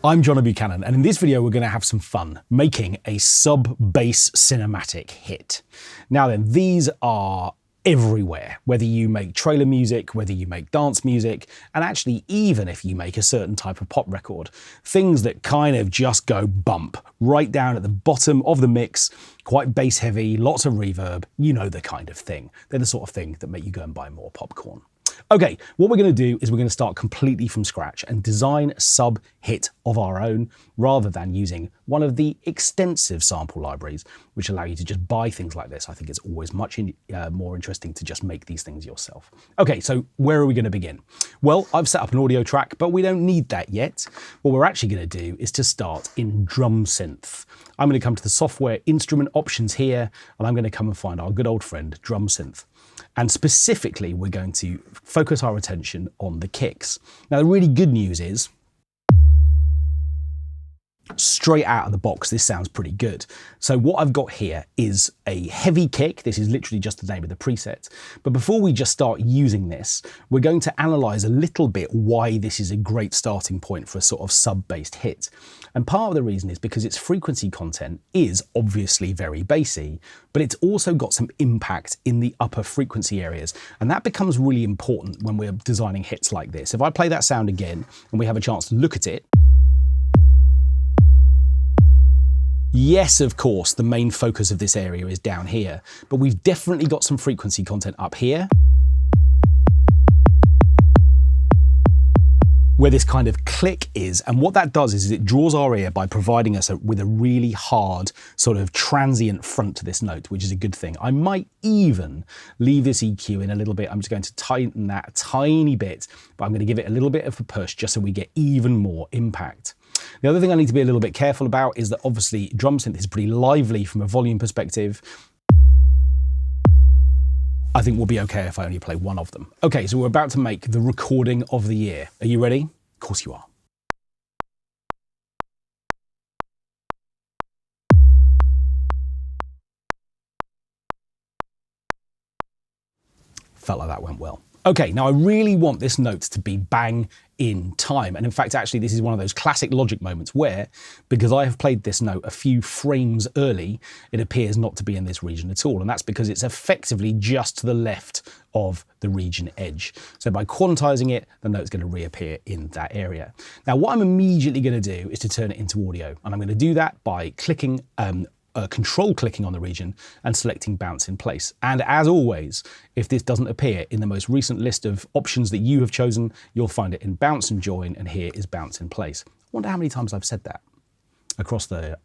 I'm John Buchanan, and in this video we're going to have some fun making a sub-bass cinematic hit. Now then, these are everywhere, whether you make trailer music, whether you make dance music, and actually even if you make a certain type of pop record. Things that kind of just go bump, right down at the bottom of the mix, quite bass heavy, lots of reverb, you know the kind of thing. They're the sort of thing that make you go and buy more popcorn. Okay, what we're going to do is we're going to start completely from scratch and design a sub-hit of our own, rather than using one of the extensive sample libraries which allow you to just buy things like this. I think it's always much more interesting to just make these things yourself. Okay, so where are we going to begin? Well, I've set up an audio track, but we don't need that yet. What we're actually going to do is to start in Drum Synth. I'm going to come to the software instrument options here, and I'm going to come and find our good old friend Drum Synth. And specifically, we're going to focus our attention on the kicks. Now, the really good news is, straight out of the box, this sounds pretty good. So what I've got here is a heavy kick. This is literally just the name of the preset. But before we just start using this, we're going to analyze a little bit why this is a great starting point for a sort of sub-based hit. And part of the reason is because its frequency content is obviously very bassy, but it's also got some impact in the upper frequency areas. And that becomes really important when we're designing hits like this. If I play that sound again and we have a chance to look at it, yes, of course, the main focus of this area is down here, but we've definitely got some frequency content up here, where this kind of click is. And what that does is it draws our ear by providing us with a really hard sort of transient front to this note, which is a good thing. I might even leave this EQ in a little bit. I'm just going to tighten that a tiny bit, but I'm going to give it a little bit of a push just so we get even more impact. The other thing I need to be a little bit careful about is that obviously Drum Synth is pretty lively from a volume perspective. I think we'll be okay if I only play one of them. Okay, so we're about to make the recording of the year. Are you ready? Of course you are. Felt like that went well. Okay, now I really want this note to be bang in time. And in fact, actually, this is one of those classic Logic moments where, because I have played this note a few frames early, it appears not to be in this region at all. And that's because it's effectively just to the left of the region edge. So by quantizing it, the note's going to reappear in that area. Now, what I'm immediately going to do is to turn it into audio. And I'm going to do that by clicking control clicking on the region and selecting bounce in place. And as always, if this doesn't appear in the most recent list of options that you have chosen, you'll find it in bounce and join, and here is bounce in place. I wonder how many times I've said that across the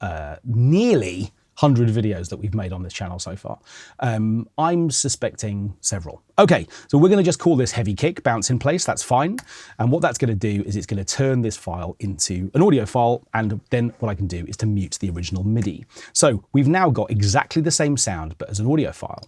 nearly 100 videos that we've made on this channel so far. I'm suspecting several. Okay, so we're going to just call this heavy kick, bounce in place, that's fine. And what that's going to do is it's going to turn this file into an audio file, and then what I can do is to mute the original MIDI. So we've now got exactly the same sound, but as an audio file.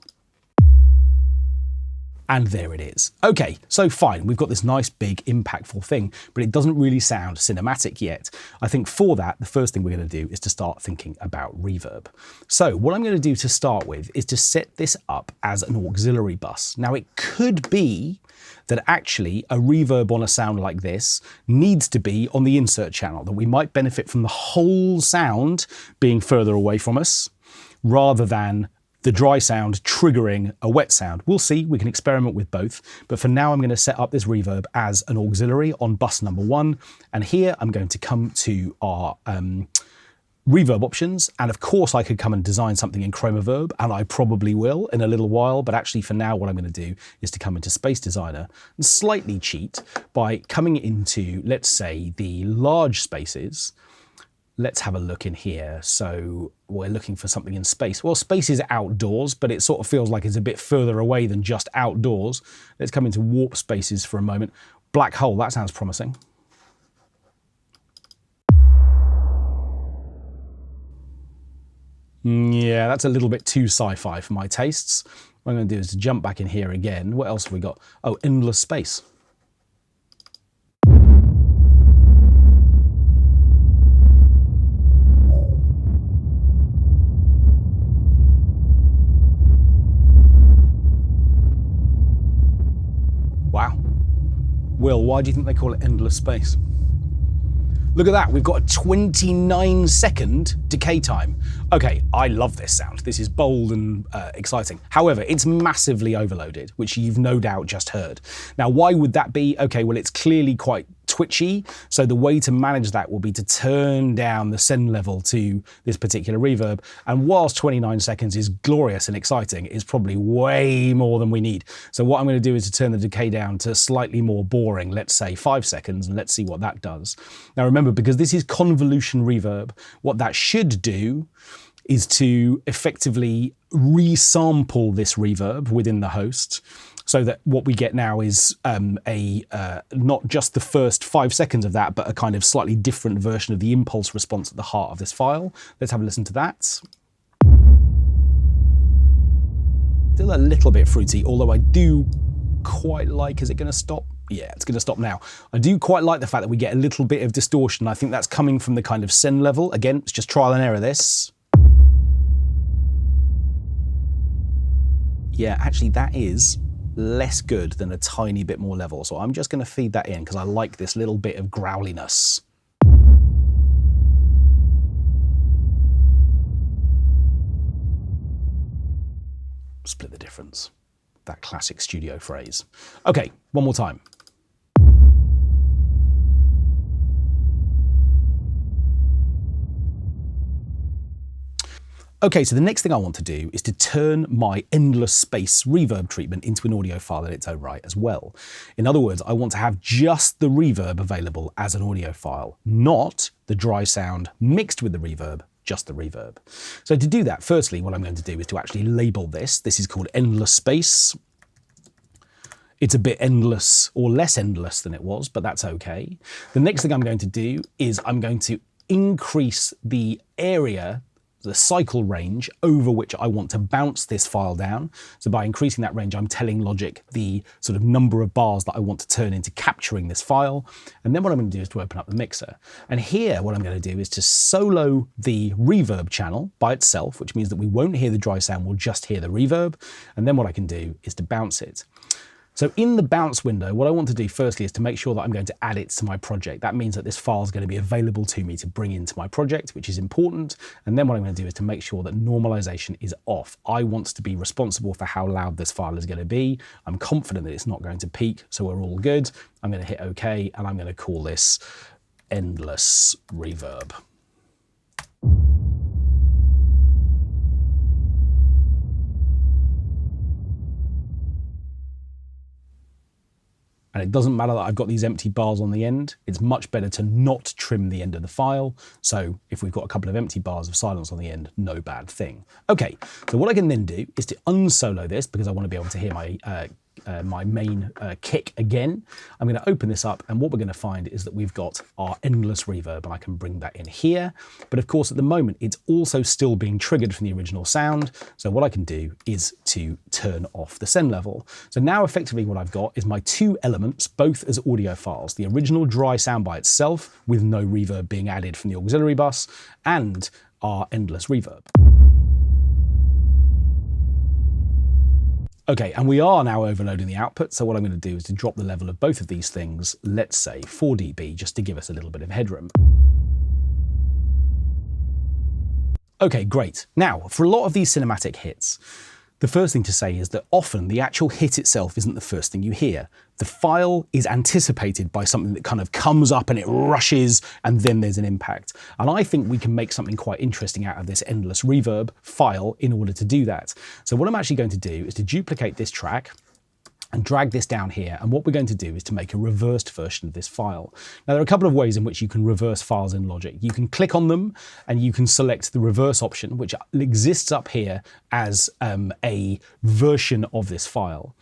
And there it is. Okay, so fine, we've got this nice, big, impactful thing, but it doesn't really sound cinematic yet. I think for that, the first thing we're going to do is to start thinking about reverb. So what I'm going to do to start with is to set this up as an auxiliary bus. Now, it could be that actually a reverb on a sound like this needs to be on the insert channel, that we might benefit from the whole sound being further away from us, rather than the dry sound triggering a wet sound. We'll see, we can experiment with both. But for now, I'm going to set up this reverb as an auxiliary on bus number 1. And here I'm going to come to our reverb options. And of course, I could come and design something in Chromaverb, and I probably will in a little while. But actually for now, what I'm going to do is to come into Space Designer and slightly cheat by coming into, let's say, the large spaces. Let's have a look in here. So we're looking for something in space. Well, space is outdoors, but it sort of feels like it's a bit further away than just outdoors. Let's come into warp spaces for a moment. Black hole, that sounds promising. Yeah, that's a little bit too sci-fi for my tastes. What I'm going to do is to jump back in here again. What else have we got? Oh, endless space. Will, why do you think they call it endless space? Look at that, we've got a 29-second decay time. Okay, I love this sound. This is bold and exciting. However, it's massively overloaded, which you've no doubt just heard. Now, why would that be? Okay, well, it's clearly quite twitchy, so the way to manage that will be to turn down the send level to this particular reverb, and whilst 29 seconds is glorious and exciting, it's probably way more than we need. So what I'm going to do is to turn the decay down to slightly more boring, let's say 5 seconds, and let's see what that does. Now remember, because this is convolution reverb, what that should do is to effectively resample this reverb within the host, so that what we get now is not just the first 5 seconds of that, but a kind of slightly different version of the impulse response at the heart of this file. Let's have a listen to that. Still a little bit fruity, although I do quite like, is it going to stop? Yeah, it's going to stop now. I do quite like the fact that we get a little bit of distortion. I think that's coming from the kind of send level. Again, it's just trial and error this. Yeah, actually that is less good than a tiny bit more level. So I'm just going to feed that in because I like this little bit of growliness. Split the difference. That classic studio phrase. Okay, one more time. Okay, so the next thing I want to do is to turn my endless space reverb treatment into an audio file in its own right as well. In other words, I want to have just the reverb available as an audio file, not the dry sound mixed with the reverb, just the reverb. So to do that, firstly, what I'm going to do is to actually label this. This is called endless space. It's a bit endless or less endless than it was, but that's okay. The next thing I'm going to do is I'm going to increase the area, the cycle range over which I want to bounce this file down. So by increasing that range, I'm telling Logic the sort of number of bars that I want to turn into capturing this file. And then what I'm going to do is to open up the mixer. And here, what I'm going to do is to solo the reverb channel by itself, which means that we won't hear the dry sound, we'll just hear the reverb. And then what I can do is to bounce it. So in the bounce window, what I want to do firstly is to make sure that I'm going to add it to my project. That means that this file is going to be available to me to bring into my project, which is important. And then what I'm going to do is to make sure that normalization is off. I want to be responsible for how loud this file is going to be. I'm confident that it's not going to peak, so we're all good. I'm going to hit OK, and I'm going to call this endless reverb. And it doesn't matter that I've got these empty bars on the end. It's much better to not trim the end of the file. So if we've got a couple of empty bars of silence on the end, no bad thing. Okay, so what I can then do is to unsolo this because I want to be able to hear my main kick again. I'm going to open this up, and what we're going to find is that we've got our endless reverb, and I can bring that in here. But of course, at the moment, it's also still being triggered from the original sound. So what I can do is to turn off the send level. So now effectively what I've got is my two elements, both as audio files, the original dry sound by itself with no reverb being added from the auxiliary bus, and our endless reverb. Okay, and we are now overloading the output, so what I'm going to do is to drop the level of both of these things, let's say 4 dB, just to give us a little bit of headroom. Okay, great. Now, for a lot of these cinematic hits, the first thing to say is that often the actual hit itself isn't the first thing you hear. The file is anticipated by something that kind of comes up and it rushes, and then there's an impact. And I think we can make something quite interesting out of this endless reverb file in order to do that. So what I'm actually going to do is to duplicate this track and drag this down here, and what we're going to do is to make a reversed version of this file. Now there are a couple of ways in which you can reverse files in Logic. You can click on them and you can select the reverse option, which exists up here as a version of this file.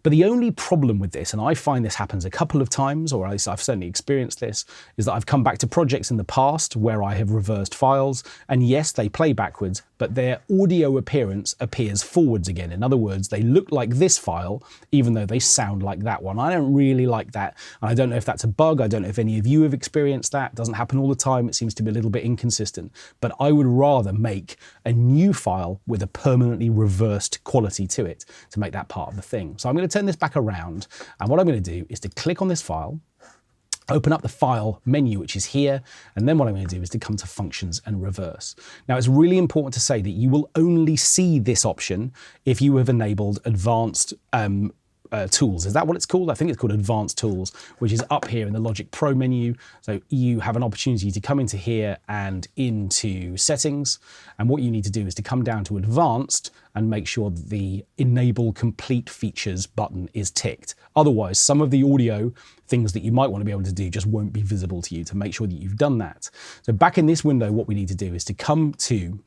But the only problem with this, and I find this happens a couple of times, or at least I've certainly experienced this, is that I've come back to projects in the past where I have reversed files, and yes, they play backwards, but their audio appearance appears forwards again. In other words, they look like this file, even though they sound like that one. I don't really like that, and I don't know if that's a bug. I don't know if any of you have experienced that. It doesn't happen all the time. It seems to be a little bit inconsistent, but I would rather make a new file with a permanently reversed quality to it to make that part of the thing. So I'm going to turn this back around, and what I'm going to do is to click on this file, open up the file menu, which is here, and then what I'm going to do is to come to functions and reverse. Now, it's really important to say that you will only see this option if you have enabled advanced tools. Is that what it's called? I think it's called Advanced Tools, which is up here in the Logic Pro menu. So you have an opportunity to come into here and into Settings. And what you need to do is to come down to Advanced and make sure that the Enable Complete Features button is ticked. Otherwise, some of the audio things that you might want to be able to do just won't be visible to you, to make sure that you've done that. So back in this window, what we need to do is to come to,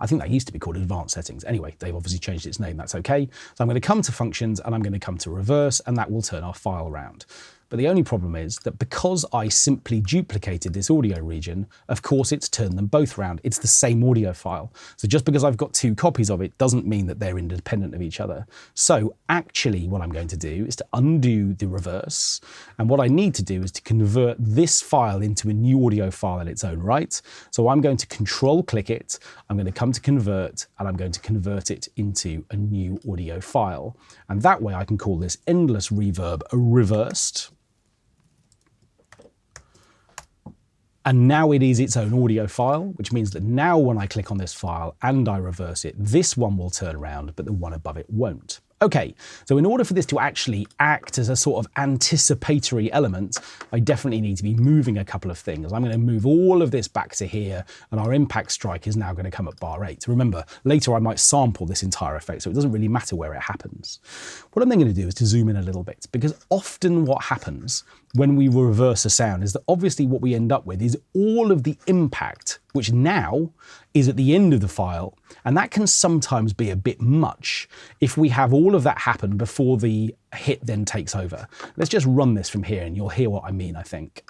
I think that used to be called Advanced Settings. Anyway, they've obviously changed its name, that's okay. So I'm going to come to Functions and I'm going to come to Reverse, and that will turn our file around. But the only problem is that because I simply duplicated this audio region, of course it's turned them both round. It's the same audio file. So just because I've got two copies of it doesn't mean that they're independent of each other. So actually what I'm going to do is to undo the reverse. And what I need to do is to convert this file into a new audio file in its own right. So I'm going to control click it. I'm going to come to convert, and I'm going to convert it into a new audio file. And that way I can call this endless reverb reversed. And now it is its own audio file, which means that now when I click on this file and I reverse it, this one will turn around, but the one above it won't. Okay, so in order for this to actually act as a sort of anticipatory element, I definitely need to be moving a couple of things. I'm going to move all of this back to here, and our impact strike is now going to come at bar 8. Remember, later I might sample this entire effect, so it doesn't really matter where it happens. What I'm then going to do is to zoom in a little bit, because often what happens when we reverse a sound is that obviously what we end up with is all of the impact, which now is at the end of the file, and that can sometimes be a bit much if we have all of that happen before the hit then takes over. Let's just run this from here and you'll hear what I mean, I think.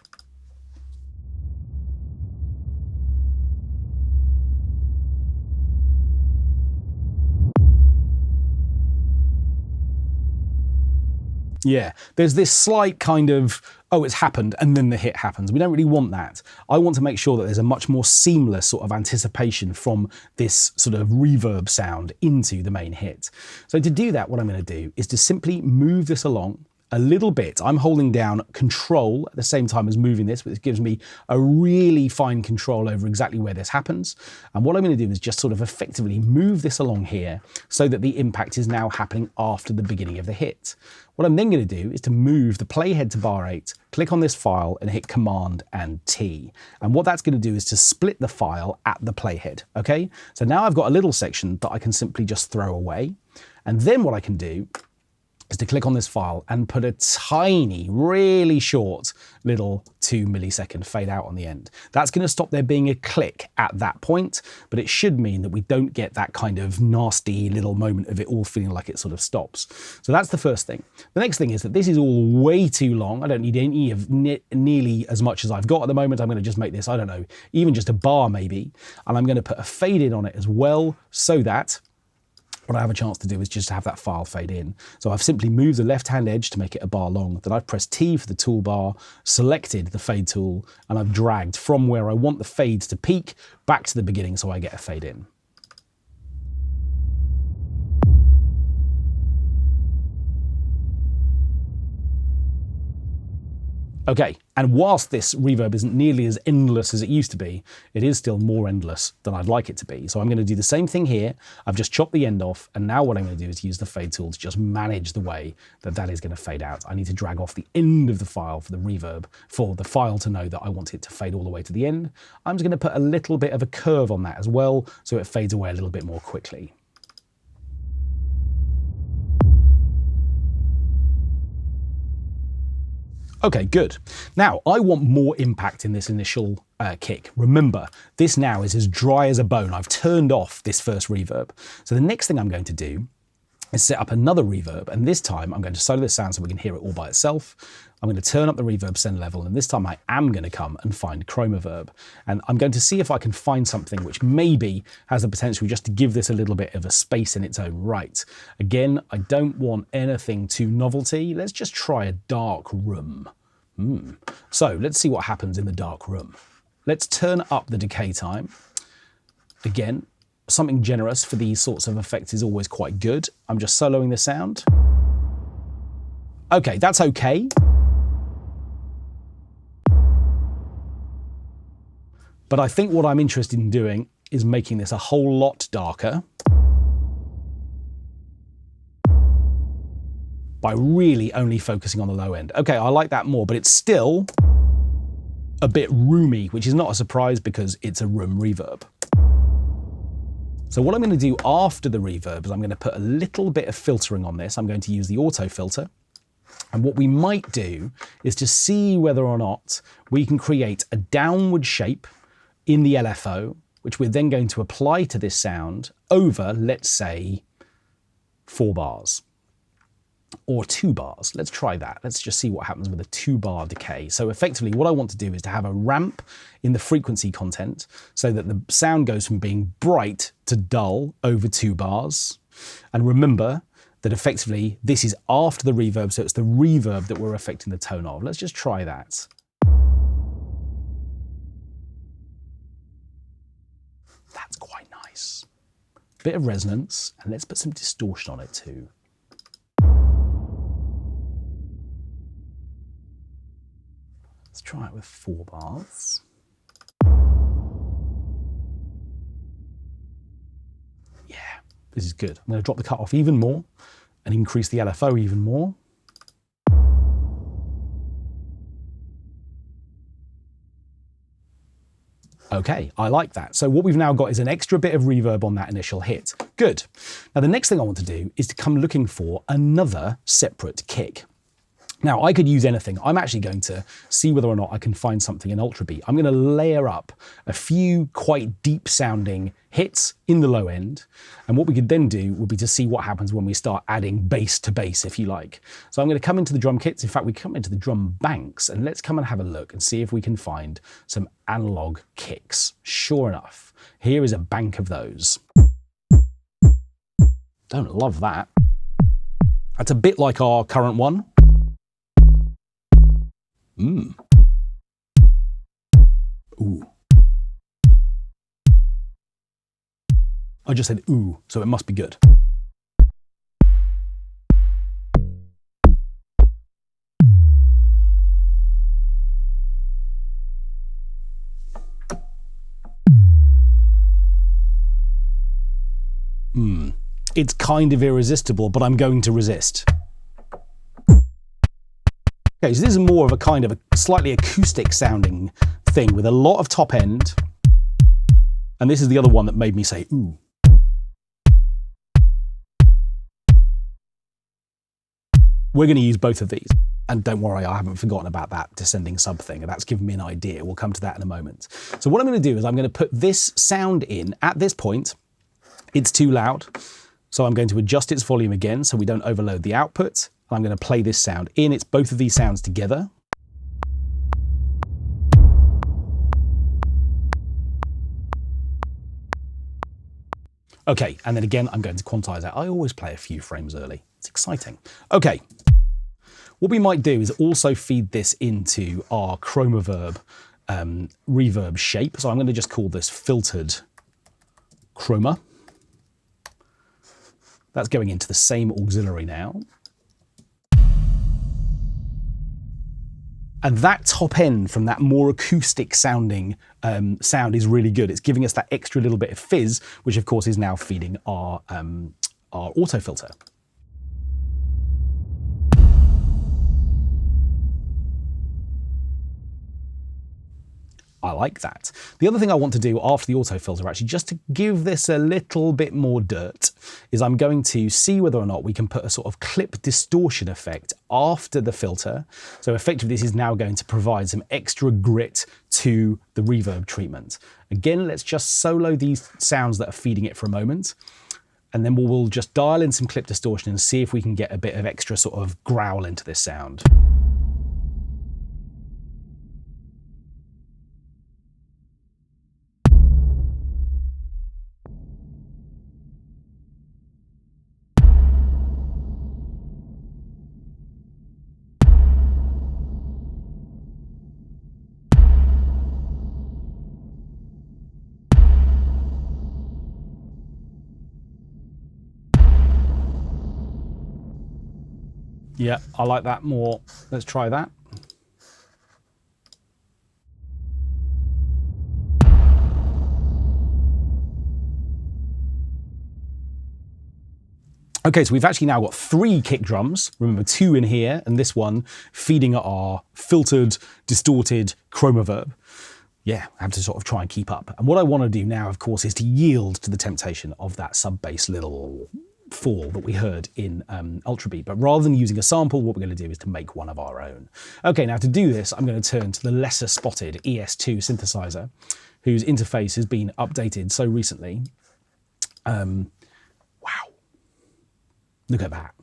Yeah, there's this slight kind of, oh, it's happened, and then the hit happens. We don't really want that. I want to make sure that there's a much more seamless sort of anticipation from this sort of reverb sound into the main hit. So to do that, what I'm going to do is to simply move this along a little bit. I'm holding down Control at the same time as moving this, which gives me a really fine control over exactly where this happens. And what I'm going to do is just sort of effectively move this along here so that the impact is now happening after the beginning of the hit. What I'm then going to do is to move the playhead to bar 8, click on this file and hit Command and T. And what that's going to do is to split the file at the playhead, okay? So now I've got a little section that I can simply just throw away. And then what I can do is to click on this file and put a tiny, really short little 2 millisecond fade out on the end. That's going to stop there being a click at that point, but it should mean that we don't get that kind of nasty little moment of it all feeling like it sort of stops. So that's the first thing. The next thing is that this is all way too long. I don't need any of nearly as much as I've got at the moment. I'm going to just make this, I don't know, even just a bar maybe, and I'm going to put a fade in on it as well, so that what I have a chance to do is just to have that file fade in. So I've simply moved the left-hand edge to make it a bar long, then I've pressed T for the toolbar, selected the fade tool, and I've dragged from where I want the fades to peak back to the beginning so I get a fade in. Okay, and whilst this reverb isn't nearly as endless as it used to be, it is still more endless than I'd like it to be. So I'm going to do the same thing here. I've just chopped the end off, and now what I'm going to do is use the fade tool to just manage the way that that is going to fade out. I need to drag off the end of the file for the reverb, for the file to know that I want it to fade all the way to the end. I'm just going to put a little bit of a curve on that as well, so it fades away a little bit more quickly. Okay, good. Now, I want more impact in this initial kick. Remember, this now is as dry as a bone. I've turned off this first reverb. So the next thing I'm going to do is set up another reverb, and this time I'm going to solo this sound so we can hear it all by itself. I'm going to turn up the reverb send level, and this time I am going to come and find Chromaverb. And I'm going to see if I can find something which maybe has the potential just to give this a little bit of a space in its own right. Again, I don't want anything too novelty. Let's just try a dark room. So let's see what happens in the dark room. Let's turn up the decay time. Again, something generous for these sorts of effects is always quite good. I'm just soloing the sound. Okay, that's okay. But I think what I'm interested in doing is making this a whole lot darker by really only focusing on the low end. Okay, I like that more, but it's still a bit roomy, which is not a surprise because it's a room reverb. So what I'm going to do after the reverb is I'm going to put a little bit of filtering on this. I'm going to use the auto filter. And what we might do is to see whether or not we can create a downward shape in the LFO, which we're then going to apply to this sound over, let's say, 4 bars. Or 2 bars. Let's try that. Let's just see what happens with a 2-bar decay. So effectively what I want to do is to have a ramp in the frequency content so that the sound goes from being bright to dull over 2 bars. And remember that effectively this is after the reverb, so it's the reverb that we're affecting the tone of. Let's just try that. That's quite nice. Bit of resonance, and let's put some distortion on it too. Let's try it with 4 bars. Yeah, this is good. I'm going to drop the cutoff even more and increase the LFO even more. Okay, I like that. So what we've now got is an extra bit of reverb on that initial hit. Good. Now the next thing I want to do is to come looking for another separate kick. Now, I could use anything. I'm actually going to see whether or not I can find something in Ultrabeat. I'm going to layer up a few quite deep sounding hits in the low end. And what we could then do would be to see what happens when we start adding bass to bass, if you like. So I'm going to come into the drum kits. In fact, we come into the drum banks, and let's come and have a look and see if we can find some analog kicks. Sure enough, here is a bank of those. Don't love that. That's a bit like our current one. Ooh. I just said ooh, so it must be good. It's kind of irresistible, but I'm going to resist. Okay, so this is more of a kind of a slightly acoustic sounding thing with a lot of top end. And this is the other one that made me say, ooh. We're going to use both of these. And don't worry, I haven't forgotten about that descending sub thing. That's given me an idea. We'll come to that in a moment. So what I'm going to do is I'm going to put this sound in at this point. It's too loud. So I'm going to adjust its volume again so we don't overload the output. I'm going to play this sound in. It's both of these sounds together. Okay, and then again, I'm going to quantize that. I always play a few frames early. It's exciting. Okay, what we might do is also feed this into our Chromaverb reverb shape. So I'm going to just call this filtered chroma. That's going into the same auxiliary now. And that top end from that more acoustic sounding sound is really good. It's giving us that extra little bit of fizz, which of course is now feeding our auto filter. I like that. The other thing I want to do after the auto filter, actually, just to give this a little bit more dirt, is I'm going to see whether or not we can put a sort of clip distortion effect after the filter. So effectively, this is now going to provide some extra grit to the reverb treatment. Again, let's just solo these sounds that are feeding it for a moment. And then we'll just dial in some clip distortion and see if we can get a bit of extra sort of growl into this sound. Yeah, I like that more. Let's try that. Okay, so we've actually now got 3 kick drums. Remember, 2 in here and this one feeding our filtered, distorted Chromaverb. Yeah, I have to sort of try and keep up. And what I want to do now, of course, is to yield to the temptation of that sub-bass little fall that we heard in Ultrabeat. But rather than using a sample, what we're going to do is to make one of our own. Okay, now to do this, I'm going to turn to the lesser spotted ES2 synthesizer, whose interface has been updated so recently. Wow. Look at that.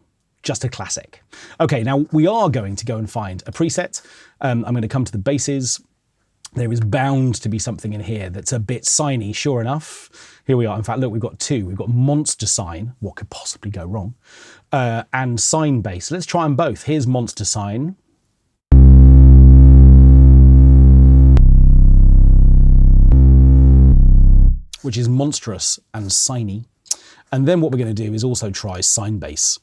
Just a classic. Okay, now we are going to go and find a preset. I'm going to come to the basses. There is bound to be something in here that's a bit signy, sure enough. Here we are. In fact, look, we've got 2. We've got monster sign. What could possibly go wrong? And sign bass. Let's try them both. Here's monster sign. Which is monstrous and signy. And then what we're going to do is also try sign bass.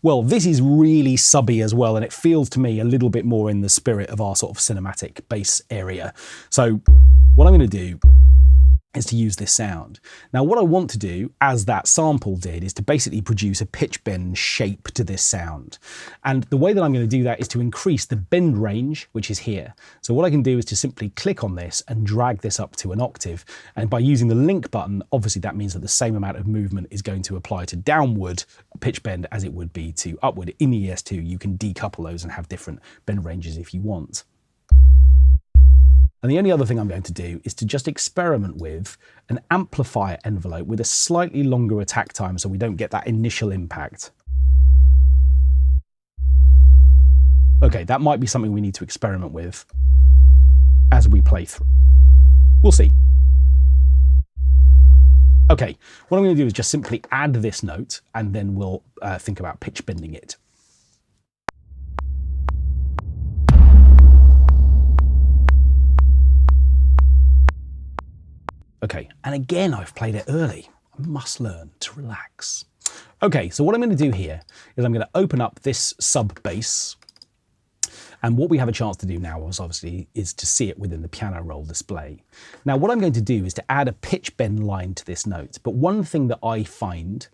Well, this is really subby as well, and it feels to me a little bit more in the spirit of our sort of cinematic bass area. So what I'm going to do is to use this sound. Now, what I want to do, as that sample did, is to basically produce a pitch bend shape to this sound. And the way that I'm going to do that is to increase the bend range, which is here. So what I can do is to simply click on this and drag this up to an octave. And by using the link button, obviously that means that the same amount of movement is going to apply to downward pitch bend as it would be to upward. In the ES2, you can decouple those and have different bend ranges if you want. And the only other thing I'm going to do is to just experiment with an amplifier envelope with a slightly longer attack time so we don't get that initial impact. Okay, that might be something we need to experiment with as we play through. We'll see. Okay, what I'm going to do is just simply add this note and then we'll think about pitch bending it. Okay, and again, I've played it early. I must learn to relax. Okay, so what I'm going to do here is I'm going to open up this sub bass. And what we have a chance to do now obviously is to see it within the piano roll display. Now, what I'm going to do is to add a pitch bend line to this note. But one thing that I find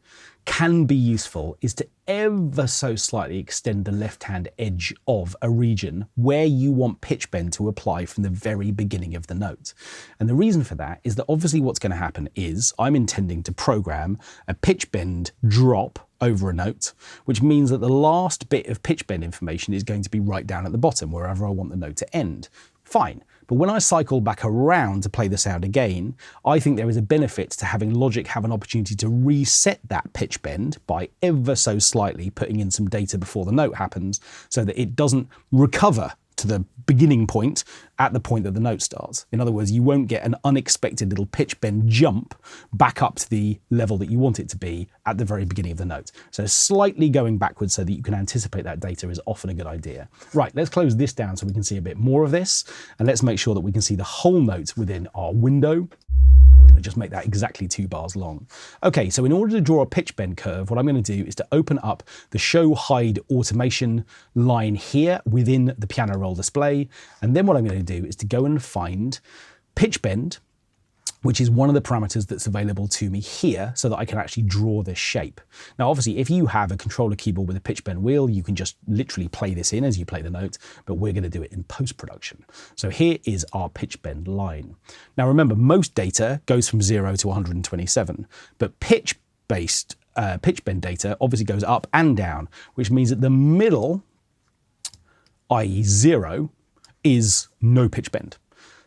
can be useful is to ever so slightly extend the left-hand edge of a region where you want pitch bend to apply from the very beginning of the note. And the reason for that is that obviously what's going to happen is I'm intending to program a pitch bend drop over a note, which means that the last bit of pitch bend information is going to be right down at the bottom, wherever I want the note to end. Fine. But when I cycle back around to play the sound again, I think there is a benefit to having Logic have an opportunity to reset that pitch bend by ever so slightly putting in some data before the note happens so that it doesn't recover to the beginning point at the point that the note starts. In other words, you won't get an unexpected little pitch bend jump back up to the level that you want it to be at the very beginning of the note. So slightly going backwards so that you can anticipate that data is often a good idea. Right, let's close this down so we can see a bit more of this, and let's make sure that we can see the whole note within our window. Just make that exactly 2 bars long. Okay, so in order to draw a pitch bend curve, what I'm going to do is to open up the show hide automation line here within the piano roll display. And then what I'm going to do is to go and find pitch bend, which is one of the parameters that's available to me here so that I can actually draw this shape. Now, obviously, if you have a controller keyboard with a pitch bend wheel, you can just literally play this in as you play the note, but we're going to do it in post-production. So here is our pitch bend line. Now, remember, most data goes from 0 to 127, but pitch-based pitch bend data obviously goes up and down, which means that the middle, i.e. 0, is no pitch bend.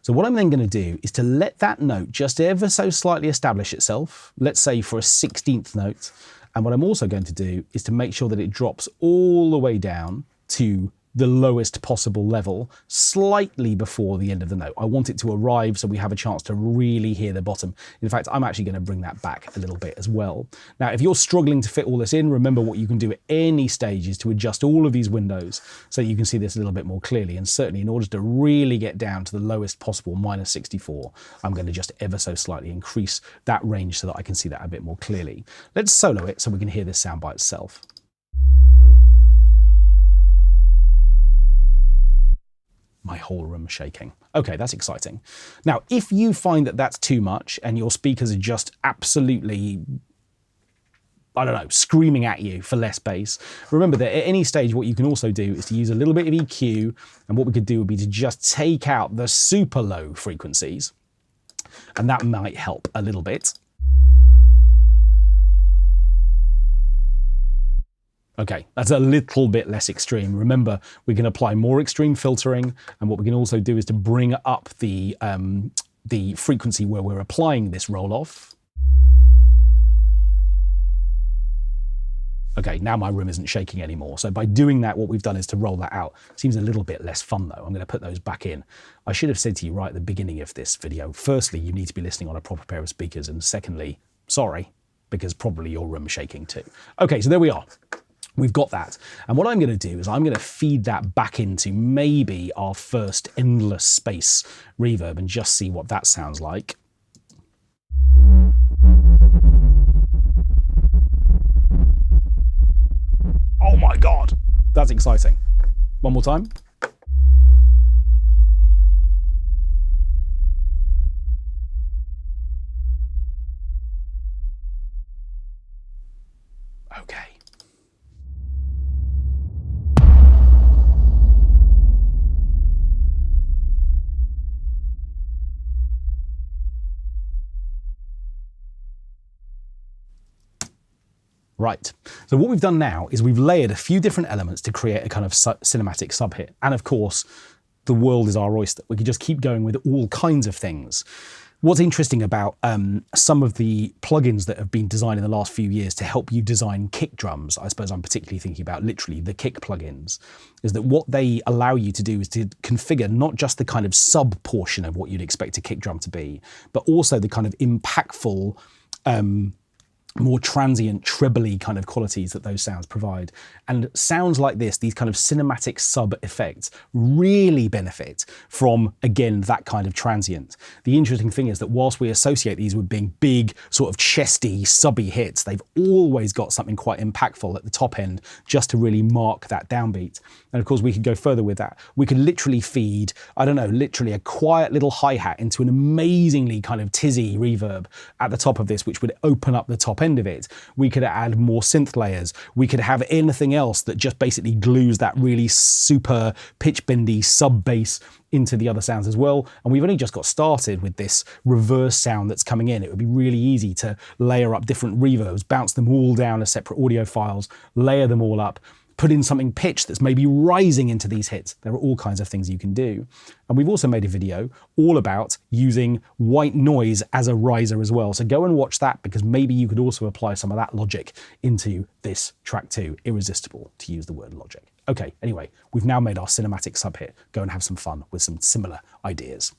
So what I'm then going to do is to let that note just ever so slightly establish itself, let's say for a 16th note. And what I'm also going to do is to make sure that it drops all the way down to the lowest possible level slightly before the end of the note. I want it to arrive so we have a chance to really hear the bottom. In fact, I'm actually going to bring that back a little bit as well. Now, if you're struggling to fit all this in, remember what you can do at any stage is to adjust all of these windows so you can see this a little bit more clearly. And certainly in order to really get down to the lowest possible -64, I'm going to just ever so slightly increase that range so that I can see that a bit more clearly. Let's solo it so we can hear this sound by itself. My whole room shaking. Okay, that's exciting. Now, if you find that that's too much and your speakers are just absolutely, I don't know, screaming at you for less bass, remember that at any stage what you can also do is to use a little bit of EQ, and what we could do would be to just take out the super low frequencies, and that might help a little bit. Okay, that's a little bit less extreme. Remember, we can apply more extreme filtering, and what we can also do is to bring up the frequency where we're applying this roll-off. Okay, now my room isn't shaking anymore. So by doing that, what we've done is to roll that out. Seems a little bit less fun though. I'm going to put those back in. I should have said to you right at the beginning of this video, firstly, you need to be listening on a proper pair of speakers, and secondly, sorry, because probably your room's shaking too. Okay, so there we are. We've got that. And what I'm going to do is I'm going to feed that back into maybe our first endless space reverb and just see what that sounds like. Oh my God, that's exciting. One more time. Okay. Right, so what we've done now is we've layered a few different elements to create a kind of cinematic sub-hit. And of course, the world is our oyster. We could just keep going with all kinds of things. What's interesting about some of the plugins that have been designed in the last few years to help you design kick drums, I suppose I'm particularly thinking about literally the kick plugins, is that what they allow you to do is to configure not just the kind of sub portion of what you'd expect a kick drum to be, but also the kind of impactful, more transient, trebly kind of qualities that those sounds provide. And sounds like this, these kind of cinematic sub effects, really benefit from, again, that kind of transient. The interesting thing is that whilst we associate these with being big, sort of chesty, subby hits, they've always got something quite impactful at the top end just to really mark that downbeat. And of course, we could go further with that. We could literally feed, I don't know, literally a quiet little hi-hat into an amazingly kind of tizzy reverb at the top of this, which would open up the top end of it. We could add more synth layers. We could have anything else that just basically glues that really super pitch bendy sub bass into the other sounds as well. And we've only just got started with this reverse sound that's coming in. It would be really easy to layer up different reverbs, bounce them all down as separate audio files, layer them all up, put in something pitched that's maybe rising into these hits. There are all kinds of things you can do. And we've also made a video all about using white noise as a riser as well. So go and watch that, because maybe you could also apply some of that logic into this track too. Irresistible, to use the word logic. Okay, anyway, we've now made our cinematic sub-hit. Go and have some fun with some similar ideas.